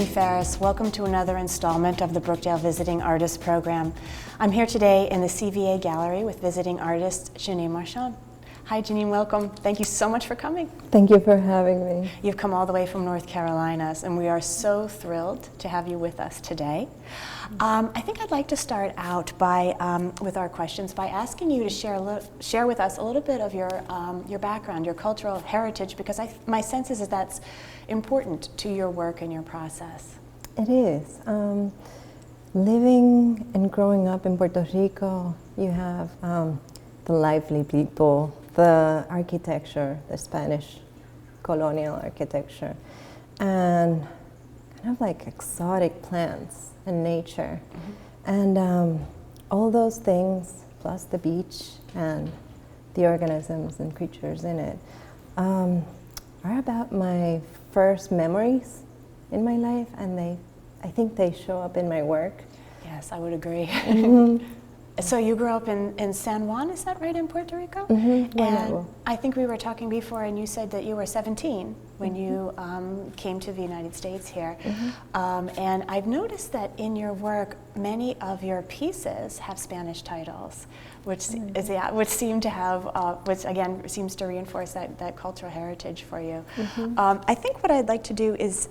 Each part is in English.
Jeannine Ferris. Welcome to another installment of the Brookdale Visiting Artist Program. I'm here today in the CVA Gallery with visiting artist Jeannine Marchand. Hi Jeannine, welcome. Thank you so much for coming. Thank you for having me. You've come all the way from North Carolina, and we are so thrilled to have you with us today. I think I'd like to start out by, with our questions by asking you to share with us a little bit of your background, your cultural heritage, because my sense is that's important to your work and your process. It is. Living and growing up in Puerto Rico, you have the lively people, the architecture, the Spanish colonial architecture, and kind of like exotic plants and nature. Mm-hmm. And all those things, plus the beach and the organisms and creatures in it, are about my first memories in my life, and I think they show up in my work. Yes, I would agree. Mm-hmm. So you grew up in San Juan, is that right, in Puerto Rico? Mm-hmm. And I think we were talking before, and you said that you were 17 when you came to the United States here. Mm-hmm. And I've noticed that in your work, many of your pieces have Spanish titles, which seem to have, which again seems to reinforce that cultural heritage for you. Mm-hmm. I think what I'd like to do is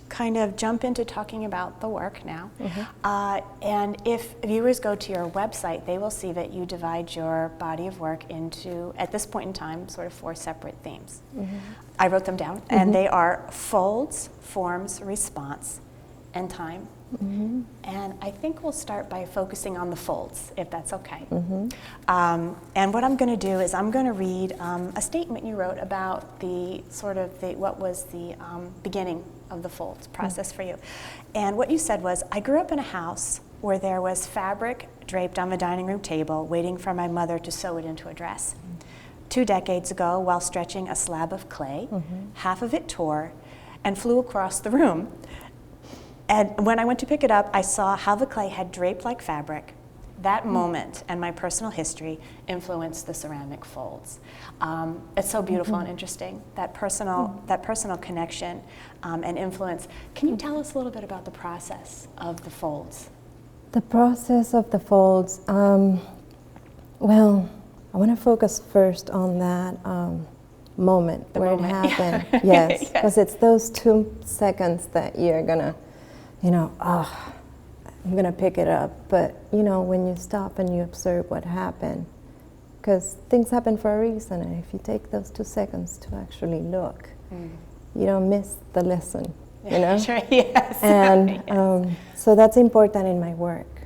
kind of jump into talking about the work now. Mm-hmm. And if viewers go to your website, they will see that you divide your body of work into, at this point in time, sort of 4 separate themes. Mm-hmm. I wrote them down, and they are folds, forms, response, and time. Mm-hmm. And I think we'll start by focusing on the folds, if that's okay. Mm-hmm. And what I'm going to do is I'm going to read a statement you wrote about what was the beginning of the folds process for you. And what you said was, I grew up in a house where there was fabric draped on the dining room table waiting for my mother to sew it into a dress. 2 decades ago, while stretching a slab of clay, half of it tore and flew across the room. And when I went to pick it up, I saw how the clay had draped like fabric. That moment and my personal history influenced the ceramic folds. It's so beautiful and interesting, that personal connection and influence. Can you tell us a little bit about the process of the folds? The process of the folds, well, I want to focus first on that moment where it happened. Yes, because it's those 2 seconds that you're gonna, I'm going to pick it up. But, when you stop and you observe what happened, because things happen for a reason, and if you take those 2 seconds to actually look, you don't miss the lesson, Sure, yes. And so that's important in my work.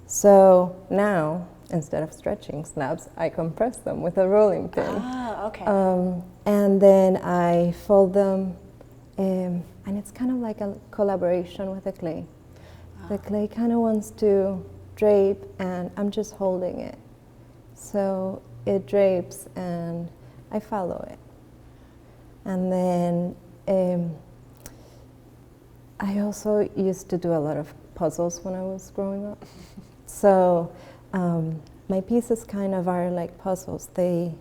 So now, instead of stretching slabs, I compress them with a rolling pin. Ah, okay. And then I fold them, and it's kind of like a collaboration with the clay. The clay kind of wants to drape, and I'm just holding it. So it drapes, and I follow it. And then I also used to do a lot of puzzles when I was growing up. So my pieces kind of are like puzzles. They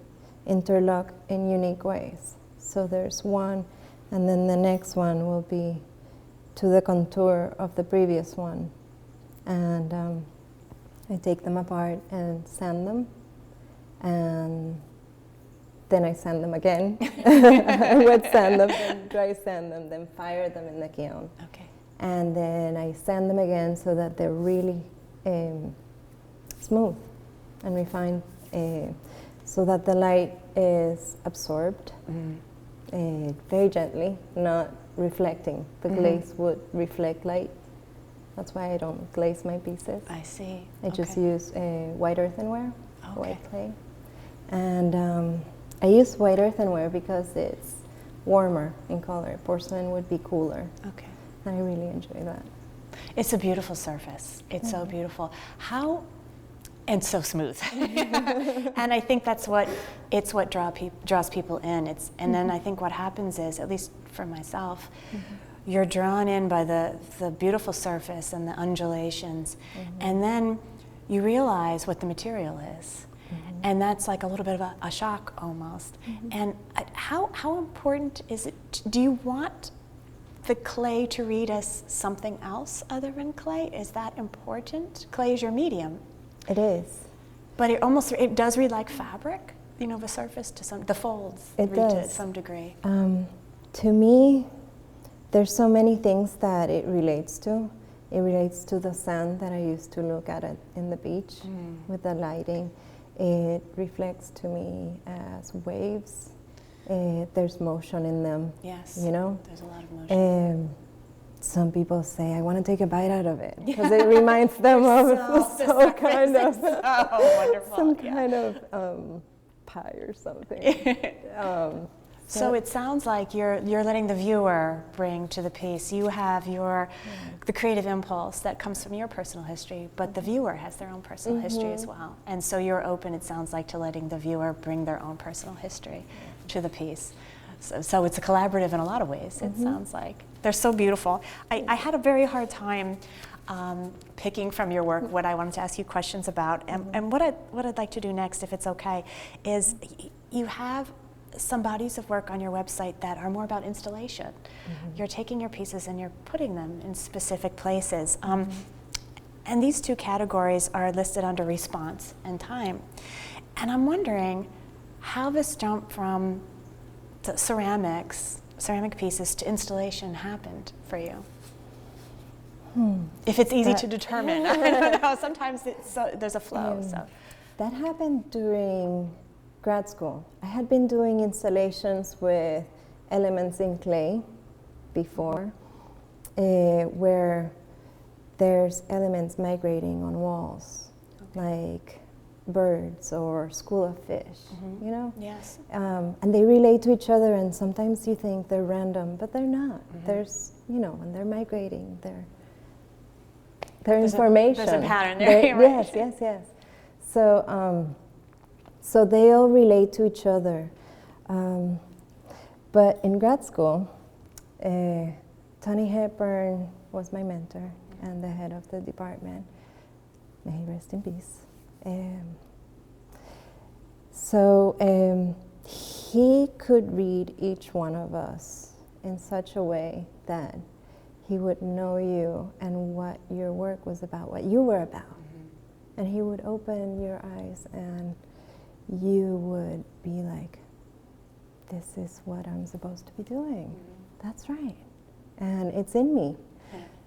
interlock in unique ways. So there's one, and then the next one will be to the contour of the previous one. And I take them apart and sand them, and then I sand them again. I wet sand them, then dry sand them, then fire them in the kiln. Okay. And then I sand them again so that they're really smooth and refined, so that the light is absorbed very gently, not reflecting. The glaze would reflect light. That's why I don't glaze my pieces. I see. I just use white earthenware, white clay. And I use white earthenware because it's warmer in color. Porcelain would be cooler. Okay. And I really enjoy that. It's a beautiful surface. It's so beautiful. And so smooth. And I think that's what draws people in. And then I think what happens is, at least for myself, you're drawn in by the beautiful surface and the undulations, and then you realize what the material is. And that's like a little bit of a shock almost. And how important is it? Do you want the clay to read as something else other than clay? Is that important? Clay is your medium. It is. But it does read like fabric, you know, the surface the folds It read does. to some degree. To me, there's so many things that it relates to. It relates to the sand that I used to look at it in the beach with the lighting. It reflects to me as waves. There's motion in them. Yes. You know? There's a lot of motion. Some people say, I want to take a bite out of it because it reminds them of some kind of pie or something. So it sounds like you're letting the viewer bring to the piece. You have the creative impulse that comes from your personal history, but the viewer has their own personal history as well. And so you're open, it sounds like, to letting the viewer bring their own personal history to the piece. So it's a collaborative in a lot of ways, it sounds like. They're so beautiful. I had a very hard time picking from your work what I wanted to ask you questions about. And what I'd like to do next, if it's okay, is you have some bodies of work on your website that are more about installation. You're taking your pieces and you're putting them in specific places. And these two categories are listed under response and time. And I'm wondering how this jump from the ceramic pieces to installation happened for you. If it's easy to determine. I don't know, sometimes there's a flow. So that happened during grad school. I had been doing installations with elements in clay before, where there's elements migrating on walls, like birds or school of fish, you know? Yes. And they relate to each other, and sometimes you think they're random, but they're not. There's, you know, when they're migrating, there's information. There's a pattern there, right? Yes. So they all relate to each other. But in grad school, Tony Hepburn was my mentor and the head of the department. May he rest in peace. He could read each one of us in such a way that he would know you and what your work was about, what you were about. And he would open your eyes and you would be like, this is what I'm supposed to be doing. That's right. And it's in me.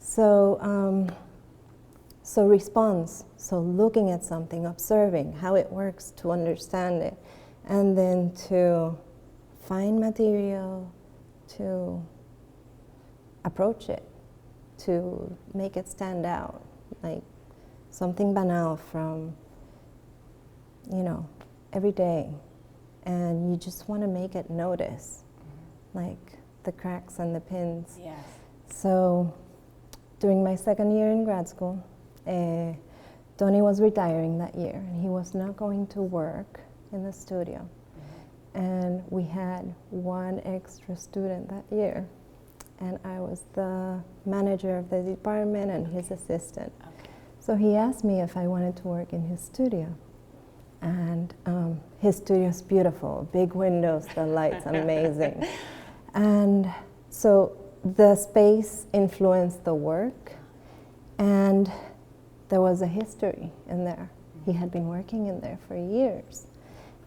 So response, so looking at something, observing how it works to understand it, and then to find material, to approach it, to make it stand out, like something banal from, you know, every day, and you just want to make it notice, like the cracks and the pins. Yes. So during my second year in grad school, Tony was retiring that year, and he was not going to work in the studio. And we had one extra student that year, and I was the manager of the department and his assistant. So he asked me if I wanted to work in his studio. And his studio is beautiful, big windows, the lights amazing. And so the space influenced the work, and there was a history in there. He had been working in there for years,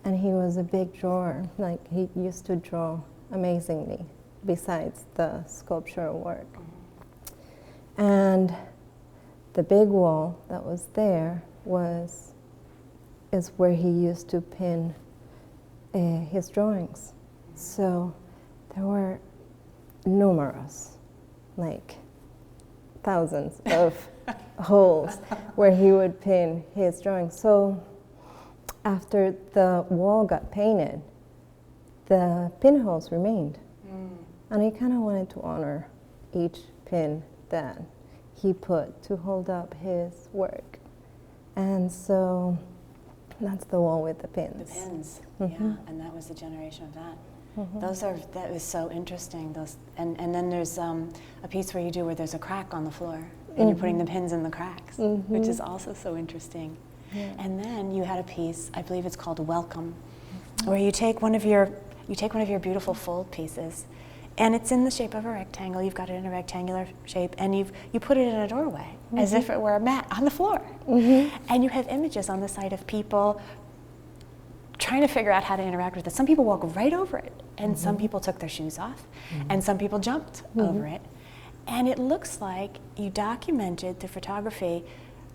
and he was a big drawer. Like, he used to draw amazingly, besides the sculptural work. And the big wall that was there is where he used to pin his drawings. So there were numerous, like thousands of holes where he would pin his drawings. So after the wall got painted, the pinholes remained. And I kind of wanted to honor each pin that he put to hold up his work. And so that's the wall with the pins. The pins, yeah, and that was the generation of that. That was so interesting. And then there's a piece where there's a crack on the floor, and you're putting the pins in the cracks, which is also so interesting. And then you had a piece, I believe it's called Welcome, where you take one of your beautiful fold pieces, And it's in the shape of a rectangle. You've got it in a rectangular shape, and you put it in a doorway, as if it were a mat on the floor. And you have images on the side of people trying to figure out how to interact with it. Some people walk right over it, and some people took their shoes off, and some people jumped over it. And it looks like you documented through photography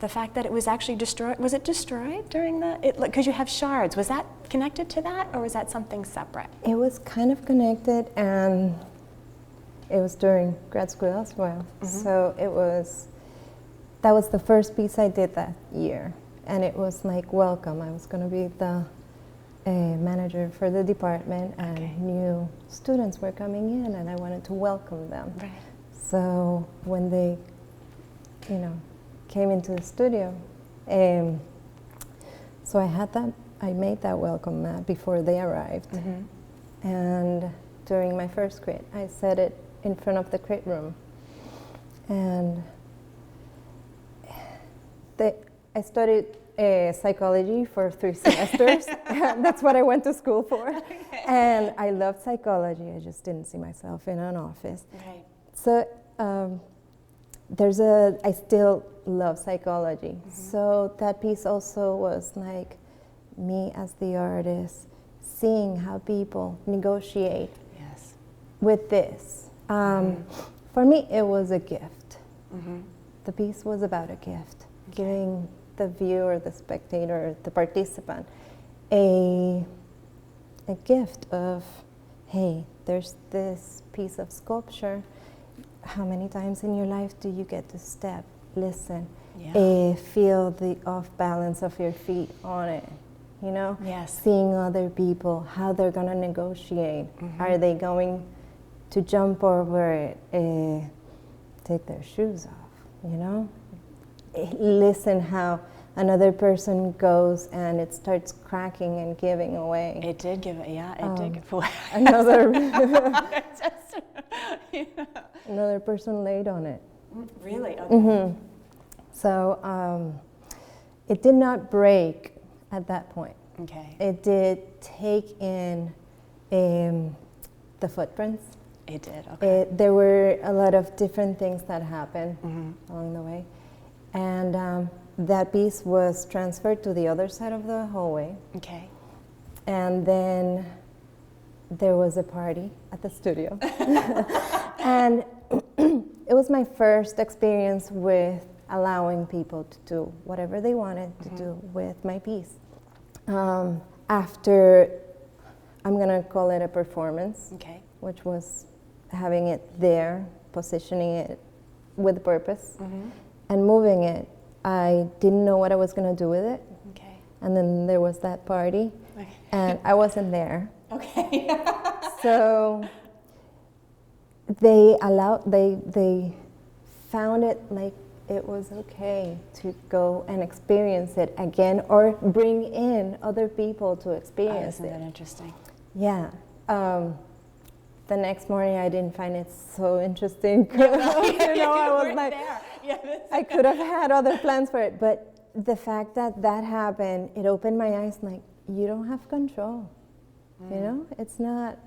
the fact that it was actually destroyed. Was it destroyed during because you have shards. Was that connected to that, or was that something separate? It was kind of connected, and it was during grad school as well. So that was the first piece I did that year. And it was like, welcome. I was going to be the manager for the department, and new students were coming in, and I wanted to welcome them. Right. So when they, came into the studio, so I made that welcome mat before they arrived. And during my first crit, I set it in front of the crit room. And I studied psychology for 3 semesters. That's what I went to school for. And I loved psychology. I just didn't see myself in an office. Right. So I still love psychology. So that piece also was like me as the artist, seeing how people negotiate with this. For me, it was a gift. The piece was about a gift, giving the viewer, the spectator, the participant, a gift of, hey, there's this piece of sculpture. How many times in your life do you get to step, listen, feel the off balance of your feet on it? Seeing other people, how they're going to negotiate. Are they going to jump over it, take their shoes off, Listen how another person goes and it starts cracking and giving away. It did give it, it did give away. Another person laid on it. Really? Okay. So it did not break at that point. Okay. It did take in the footprints. It did, okay. There were a lot of different things that happened along the way. And that piece was transferred to the other side of the hallway. Okay. And then there was a party at the studio. And it was my first experience with allowing people to do whatever they wanted to do with my piece. After, I'm going to call it a performance, which was having it there, positioning it with purpose, and moving it. I didn't know what I was going to do with it. Okay. And then there was that party, and I wasn't there. Okay. So they found it like it was okay to go and experience it again, or bring in other people to experience it. Isn't that interesting? Yeah. The next morning, I didn't find it so interesting. I was like, I could have had other plans for it, but the fact that happened, it opened my eyes. Like, you don't have control. It's not.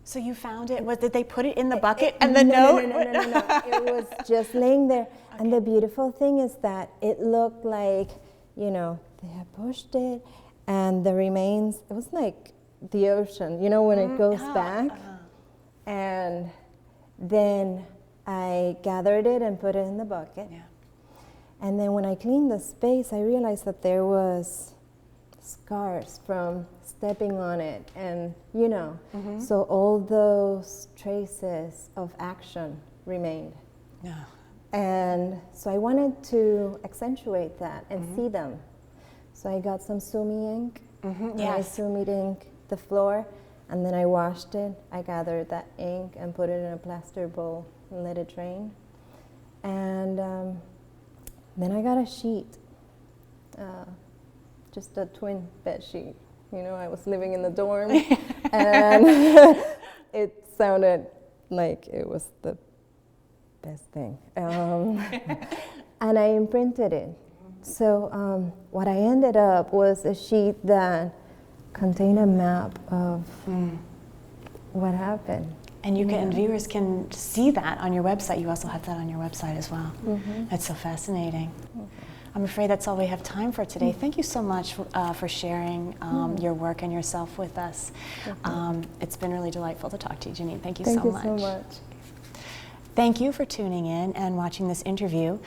So you found it. Did they put it in the bucket and the note? No. It was just laying there. Okay. And the beautiful thing is that it looked like, they had pushed it, and the remains. It was like the ocean, when it goes back. And then I gathered it and put it in the bucket. Yeah. And then when I cleaned the space, I realized that there was scars from stepping on it, and so all those traces of action remained. Yeah. And so I wanted to accentuate that and see them. So I got some sumi ink, and I sumi ink the floor, and then I washed it. I gathered that ink and put it in a plaster bowl and let it drain. And then I got a sheet, just a twin bed sheet. I was living in the dorm, and it sounded like it was the best thing. And I imprinted it. So what I ended up was a sheet that contained a map of what happened. And you can, and viewers can see that on your website. You also have that on your website as well. That's so fascinating. I'm afraid that's all we have time for today. Thank you so much for sharing your work and yourself with us. It's been really delightful to talk to you, Jeannine. Thank you so much. Thank you so much. Thank you for tuning in and watching this interview.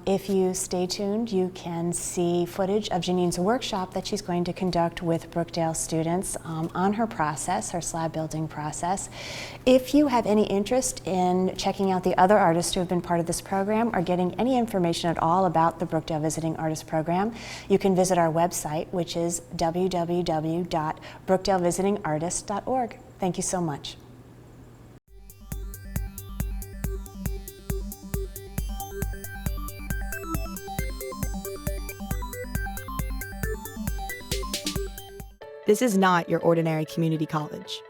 If you stay tuned, you can see footage of Jeannine's workshop that she's going to conduct with Brookdale students on her process, her slab building process. If you have any interest in checking out the other artists who have been part of this program or getting any information at all about the Brookdale Visiting Artist Program, you can visit our website, which is www.brookdalevisitingartist.org. Thank you so much. This is not your ordinary community college.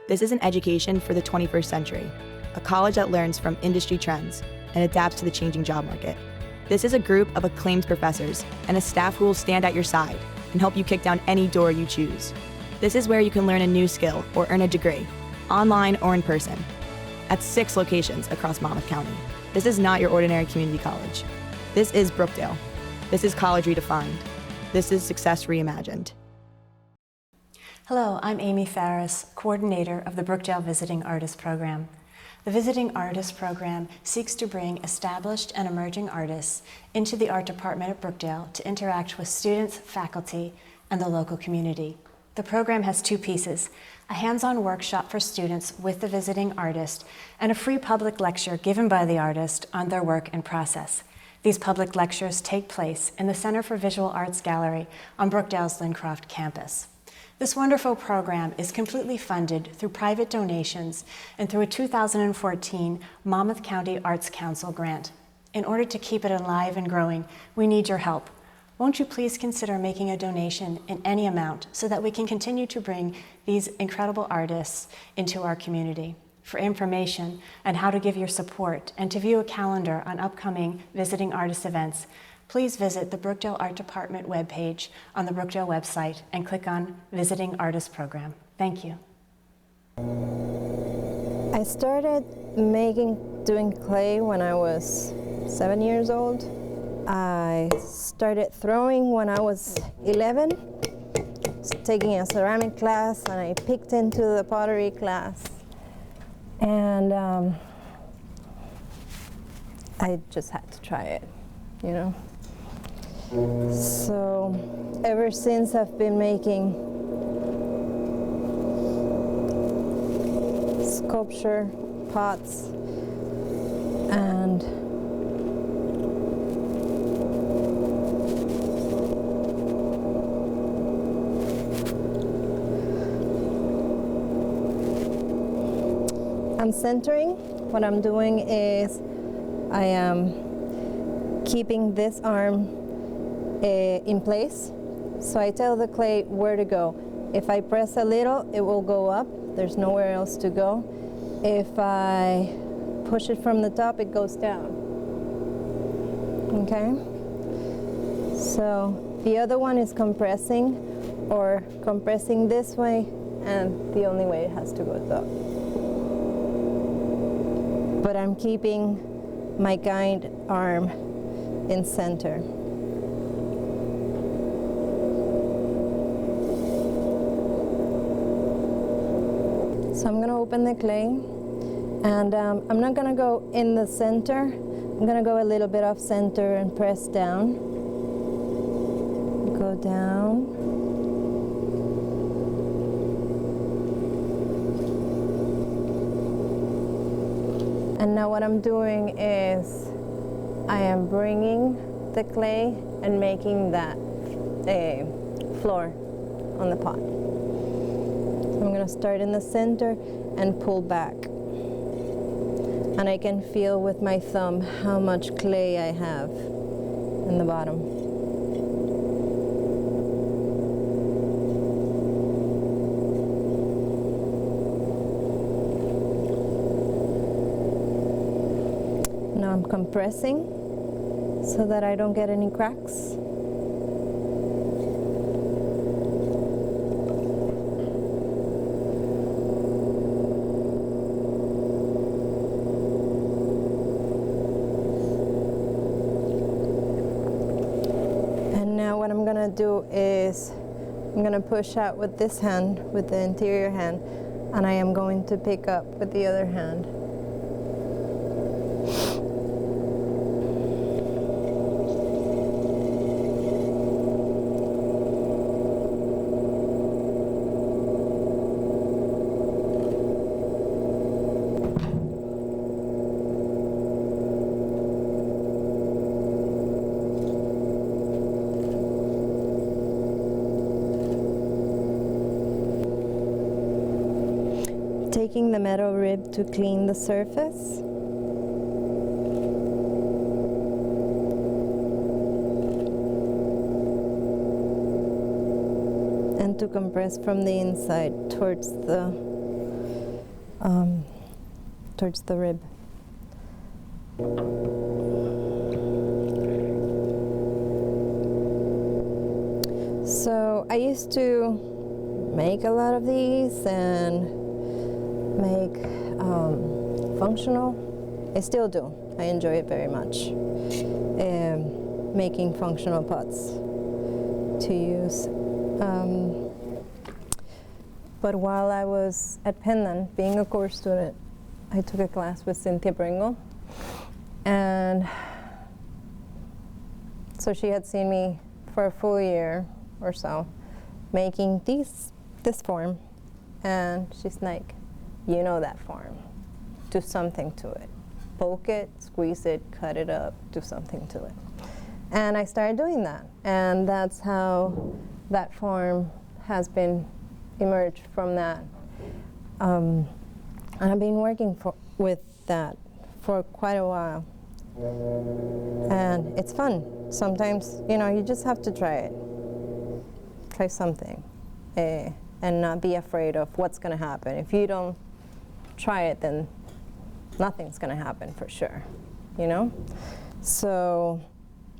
This is an education for the 21st century, a college that learns from industry trends and adapts to the changing job market. This is a group of acclaimed professors and a staff who will stand at your side and help you kick down any door you choose. This is where you can learn a new skill or earn a degree, online or in person, at 6 locations across Monmouth County. This is not your ordinary community college. This is Brookdale. This is college redefined. This is success reimagined. Hello, I'm Amy Farris, coordinator of the Brookdale Visiting Artist Program. The Visiting Artist Program seeks to bring established and emerging artists into the art department at Brookdale to interact with students, faculty, and the local community. The program has 2 pieces, a hands-on workshop for students with the visiting artist and a free public lecture given by the artist on their work and process. These public lectures take place in the Center for Visual Arts Gallery on Brookdale's Lincroft campus. This wonderful program is completely funded through private donations and through a 2014 Monmouth County Arts Council grant. In order to keep it alive and growing, we need your help. Won't you please consider making a donation in any amount so that we can continue to bring these incredible artists into our community? For information on how to give your support and to view a calendar on upcoming visiting artist events, please visit the Brookdale Art Department webpage on the Brookdale website and click on Visiting Artist Program. Thank you. I started doing clay when I was 7 years old. I started throwing when I was 11, taking a ceramic class, and I picked into the pottery class. And I just had to try it, you know. So ever since I've been making sculpture, pots, and I'm centering. What I'm doing is I am keeping this arm in place. So I tell the clay where to go. If I press a little, it will go up. There's nowhere else to go. If I push it from the top, it goes down. Okay? So the other one is compressing, or compressing this way, and the only way it has to go up. But I'm keeping my guide arm in center. So I'm going to open the clay, and I'm not going to go in the center. I'm going to go a little bit off center and press down. Go down. And now what I'm doing is I am bringing the clay and making that a floor on the pot. I'm going to start in the center and pull back. And I can feel with my thumb how much clay I have in the bottom. Now I'm compressing so that I don't get any cracks. gonna do is I'm gonna push out with this hand, with the interior hand, and I am going to pick up with the other hand. Taking the metal rib to clean the surface. And to compress from the inside towards the rib. So I used to make a lot of these and make functional. I still do. I enjoy it very much. Making functional pots to use. But while I was at Penland, being a course student, I took a class with Cynthia Bringle, and so she had seen me for a full year or so making this form, and she's like, you know that form, do something to it. Poke it, squeeze it, cut it up, do something to it. And I started doing that, and that's how that form has been emerged from that. And I've been working with that for quite a while. And it's fun. Sometimes, you just have to try it. Try something. And not be afraid of what's going to happen. If you don't try it, then nothing's going to happen for sure, So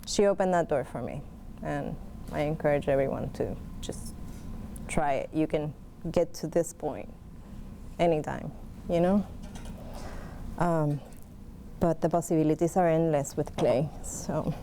she opened that door for me, and I encourage everyone to just try it. You can get to this point anytime, But the possibilities are endless with clay, so.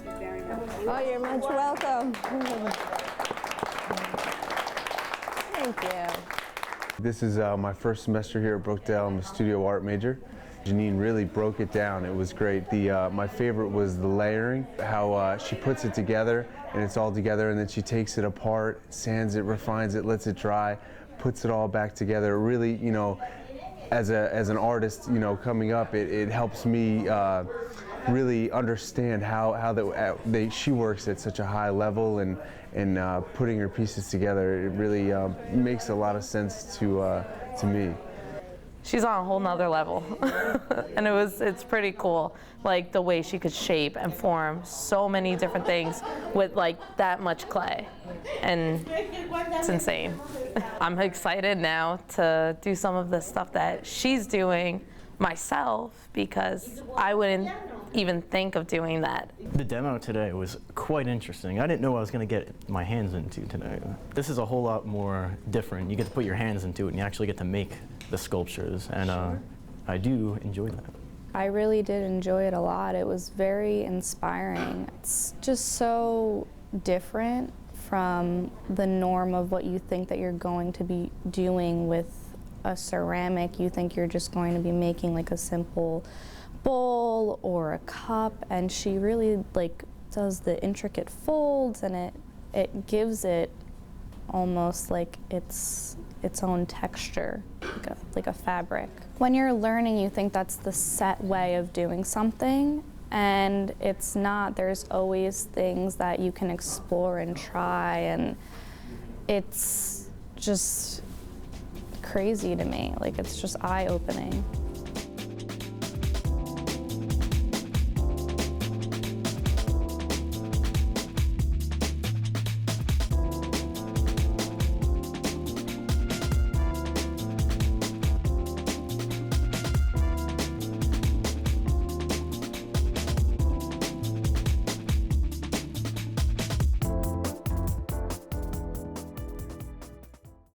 Oh, you're much welcome. Thank you. This is my first semester here at Brookdale. I'm a studio art major. Jeannine really broke it down. It was great. My favorite was the layering, how she puts it together and it's all together, and then she takes it apart, sands it, refines it, lets it dry, puts it all back together. Really, you know, as an artist, you know, coming up, it helps me really understand how she works at such a high level, and putting her pieces together. It really makes a lot of sense to me. She's on a whole nother level, and it's pretty cool, like the way she could shape and form so many different things with like that much clay, and it's insane. I'm excited now to do some of the stuff that she's doing myself, because I wouldn't even think of doing that. The demo today was quite interesting. I didn't know what I was going to get my hands into today. This is a whole lot more different. You get to put your hands into it and you actually get to make the sculptures, and I do enjoy that. I really did enjoy it a lot. It was very inspiring. It's just so different from the norm of what you think that you're going to be doing with a ceramic. You think you're just going to be making like a simple bowl or a cup, and she really like does the intricate folds, and it gives it almost like its own texture, like a fabric. When you're learning, you think that's the set way of doing something, and it's not. There's always things that you can explore and try, and it's just crazy to me. Like, it's just eye-opening.